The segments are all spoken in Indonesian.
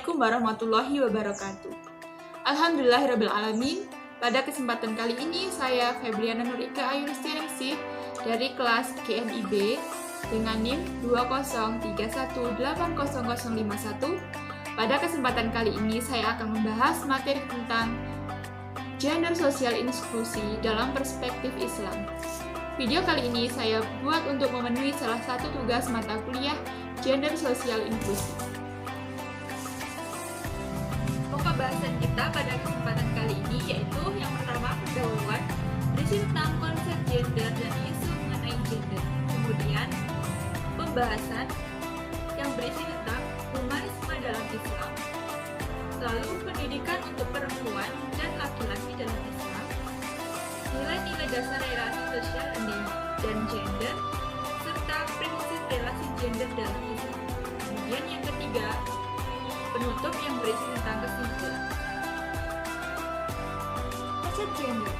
Assalamualaikum warahmatullahi wabarakatuh. Alhamdulillahirrabbilalamin. Pada kesempatan kali ini saya Febriana Nurika Ayulistianingsih dari kelas GNIB dengan NIM 203180051. Pada kesempatan kali ini saya akan membahas materi tentang gender sosial inklusi dalam perspektif Islam. Video kali ini saya buat untuk memenuhi salah satu tugas mata kuliah gender sosial inklusi. Pokok bahasan kita pada kesempatan kali ini yaitu yang pertama pendahuluan, berisi tentang konsep gender dan isu mengenai gender. Kemudian pembahasan yang berisi tentang humanisme dalam Islam. Lalu pendidikan untuk perempuan dan laki-laki dalam Islam. Nilai-nilai dasar relasi sosial dan gender serta prinsip relasi gender dalam Islam. Kemudian yang ketiga, penutup yang berisi tentang kesimpulan. Konsep gender.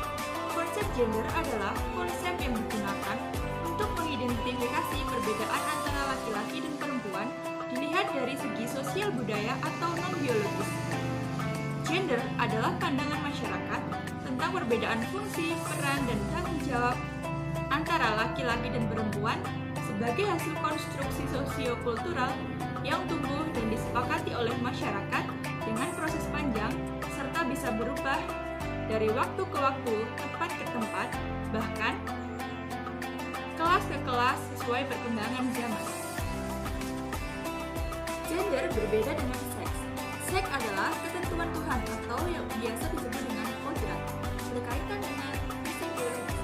Konsep gender adalah konsep yang digunakan untuk mengidentifikasi perbedaan antara laki-laki dan perempuan dilihat dari segi sosial budaya atau non-biologis. Gender adalah pandangan masyarakat tentang perbedaan fungsi, peran, dan tanggung jawab antara laki-laki dan perempuan sebagai hasil konstruksi sosio-kultural yang tumbuh dan disepakati oleh masyarakat dengan proses panjang serta bisa berubah dari waktu ke waktu, tempat ke tempat, bahkan kelas ke kelas sesuai perkembangan zaman. Gender berbeda dengan seks. Seks adalah ketentuan Tuhan atau yang biasa disebut dengan kodrat, berkaitan dengan fisik biologis.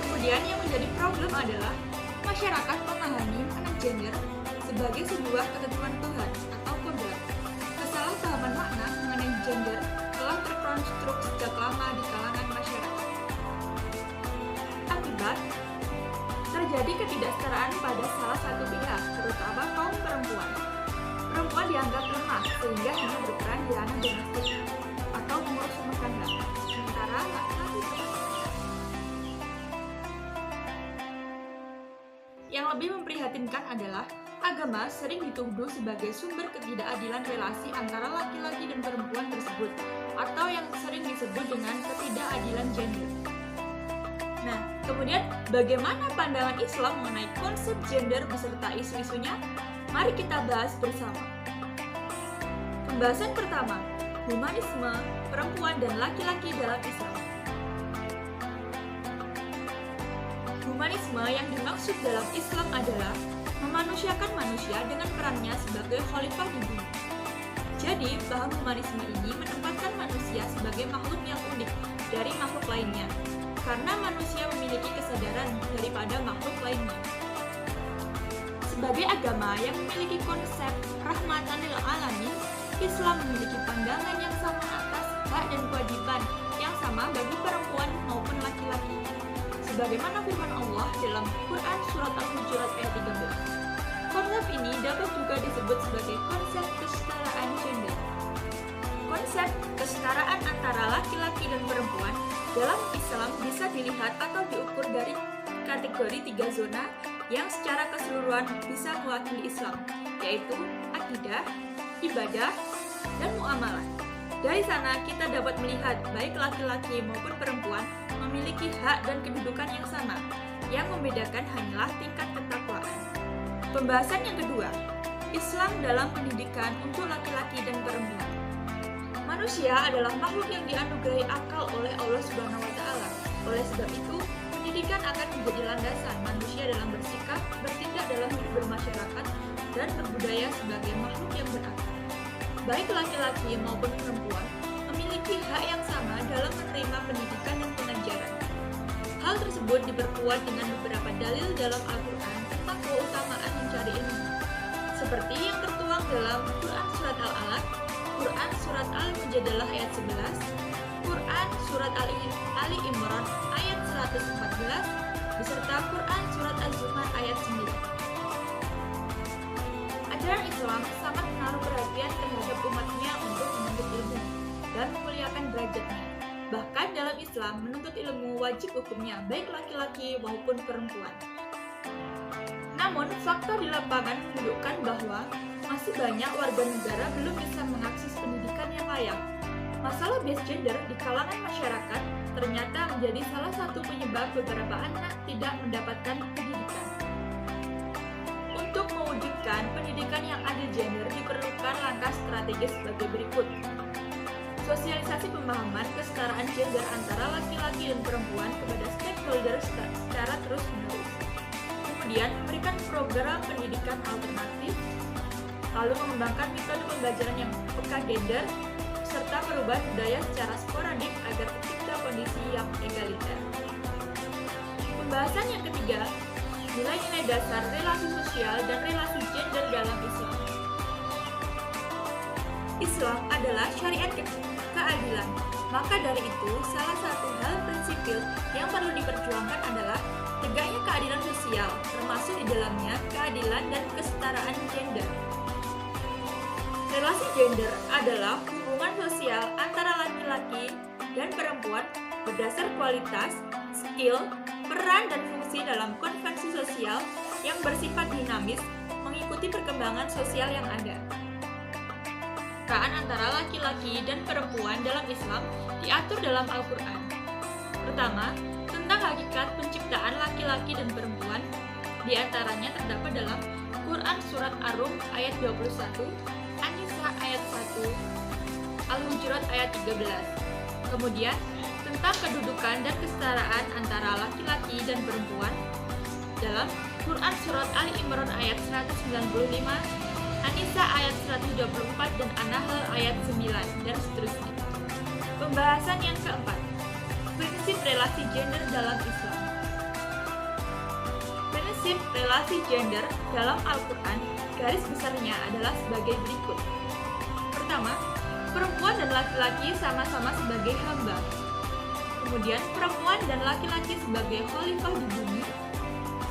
Kemudian yang menjadi problem adalah masyarakat memahami makna gender sebagai sebuah ketentuan Tuhan atau kodrat. Kesalahpahaman makna mengenai gender telah terkonstruk sejak lama di kalangan masyarakat. Akibat terjadi ketidaksetaraan pada salah satu pihak, terutama kaum perempuan. Perempuan dianggap lemah sehingga hanya berperan di ranah domestik atau mengurus rumah tangga, sementara laki-laki. Yang lebih memprihatinkan adalah agama sering dituduh sebagai sumber ketidakadilan relasi antara laki-laki dan perempuan tersebut, atau yang sering disebut dengan ketidakadilan gender. Nah, kemudian bagaimana pandangan Islam mengenai konsep gender beserta isu-isunya? Mari kita bahas bersama. Pembahasan pertama, humanisme, perempuan dan laki-laki dalam Islam. Humanisme yang dimaksud dalam Islam adalah memanusiakan manusia dengan perannya sebagai khalifah di bumi. Jadi, paham humanisme ini menempatkan manusia sebagai makhluk yang unik dari makhluk lainnya, karena manusia memiliki kesadaran daripada makhluk lainnya. Sebagai agama yang memiliki konsep rahmatan lil alamin, Islam memiliki pandangan yang sama atas hak dan kewajiban yang sama bagi perempuan maupun laki-laki. Sebagaimana firman Allah dalam Quran Surat Al-Hujurat ayat 13. Konsep ini dapat juga disebut sebagai konsep kesetaraan gender. Konsep kesetaraan antara laki-laki dan perempuan dalam Islam bisa dilihat atau diukur dari kategori 3 zona yang secara keseluruhan bisa mewakili Islam, yaitu akidah, ibadah, dan muamalah. Dari sana kita dapat melihat baik laki-laki maupun perempuan memiliki hak dan kedudukan yang sama. Yang membedakan hanyalah tingkat ketakwaan. Pembahasan yang kedua, Islam dalam pendidikan untuk laki-laki dan perempuan. Manusia adalah makhluk yang dianugerahi akal oleh Allah Subhanahu wa Ta'ala. Oleh sebab itu, pendidikan akan menjadi landasan manusia dalam bersikap, bertindak dalam hidup bermasyarakat, dan berbudaya sebagai makhluk yang berakal. Baik laki-laki maupun perempuan memiliki hak yang sama dalam menerima pendidikan dan pengajaran. Hal tersebut diperkuat dengan beberapa dalil dalam Al-Quran tentang keutamaan mencari ilmu, seperti yang tertuang dalam Quran Surat Al-Alaq, Quran Surat Al-Mujadalah ayat 11, Quran Surat Ali Imran ayat 114, beserta Quran Surat Az-Zumar ayat 9. Ajaran Islam sangat menaruh perhatian terhadap umatnya untuk menuntut ilmu dan memuliakan derajatnya. Bahkan dalam Islam, menuntut ilmu wajib hukumnya baik laki-laki maupun perempuan. Namun, fakta di lapangan menunjukkan bahwa masih banyak warga negara belum bisa mengakses pendidikan yang layak. Masalah bias gender di kalangan masyarakat ternyata menjadi salah satu penyebab beberapa anak tidak mendapatkan pendidikan. Untuk mewujudkan pendidikan yang adil gender diperlukan langkah strategis sebagai berikut. Sosialisasi pemahaman kesetaraan gender antara laki-laki dan perempuan kepada stakeholder secara terus-menerus. Kemudian, memberikan program pendidikan alternatif, lalu mengembangkan metode pembelajaran yang peka gender, serta merubah budaya secara sporadik agar tercipta kondisi yang egaliter. Pembahasan yang ketiga, nilai-nilai dasar relasi sosial dan relasi gender dalam Islam. Islam adalah syariat keadilan. Maka dari itu, salah satu hal prinsipil yang perlu diperjuangkan adalah tegaknya keadilan sosial, termasuk di dalamnya keadilan dan kesetaraan gender. Relasi gender adalah hubungan sosial antara laki-laki dan perempuan berdasar kualitas, skill, peran dan fungsi dalam konvensi sosial yang bersifat dinamis mengikuti perkembangan sosial yang ada. Peran antara laki-laki dan perempuan dalam Islam diatur dalam Al-Quran. Pertama, tentang hakikat penciptaan laki-laki dan perempuan, di antaranya terdapat dalam Quran Surat Ar-Rum ayat 21, An-Nisa ayat 1, Al-Hujurat ayat 13. Kemudian, tentang kedudukan dan kesetaraan antara laki-laki dan perempuan dalam Quran Surat Ali Imran ayat 195, An-Nisa ayat 124 dan An-Nahl ayat 9 dan seterusnya. Pembahasan yang keempat, prinsip relasi gender dalam Islam. Prinsip relasi gender dalam Al-Quran garis besarnya adalah sebagai berikut. Pertama, perempuan dan laki-laki sama-sama sebagai hamba. Kemudian, perempuan dan laki-laki sebagai khalifah di bumi.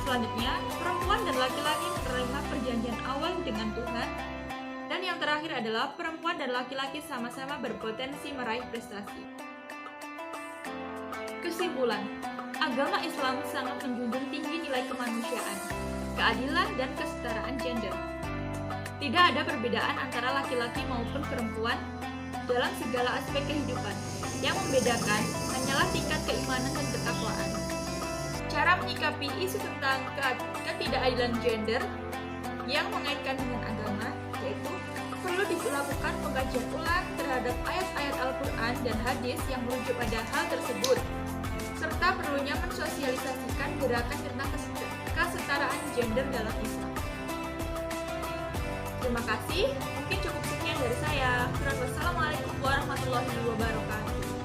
Selanjutnya, perempuan dan laki-laki menerima perjanjian awal dengan Tuhan. Dan yang terakhir adalah perempuan dan laki-laki sama-sama berpotensi meraih prestasi. Kesimpulan, agama Islam sangat menjunjung tinggi nilai kemanusiaan, keadilan, dan kesetaraan gender. Tidak ada perbedaan antara laki-laki maupun perempuan dalam segala aspek kehidupan. Yang membedakan hanyalah tingkat keimanan dan ketakwaan. Cara menyikapi isu tentang ketidakadilan gender yang mengaitkan dengan agama, yaitu perlu dilakukan pengkajian ulang terhadap ayat-ayat Al-Quran dan hadis yang merujuk pada hal tersebut, serta perlunya mensosialisasikan gerakan tentang kesetaraan gender dalam Islam. Terima kasih, mungkin cukup sekian dari saya. Wassalamualaikum warahmatullahi wabarakatuh.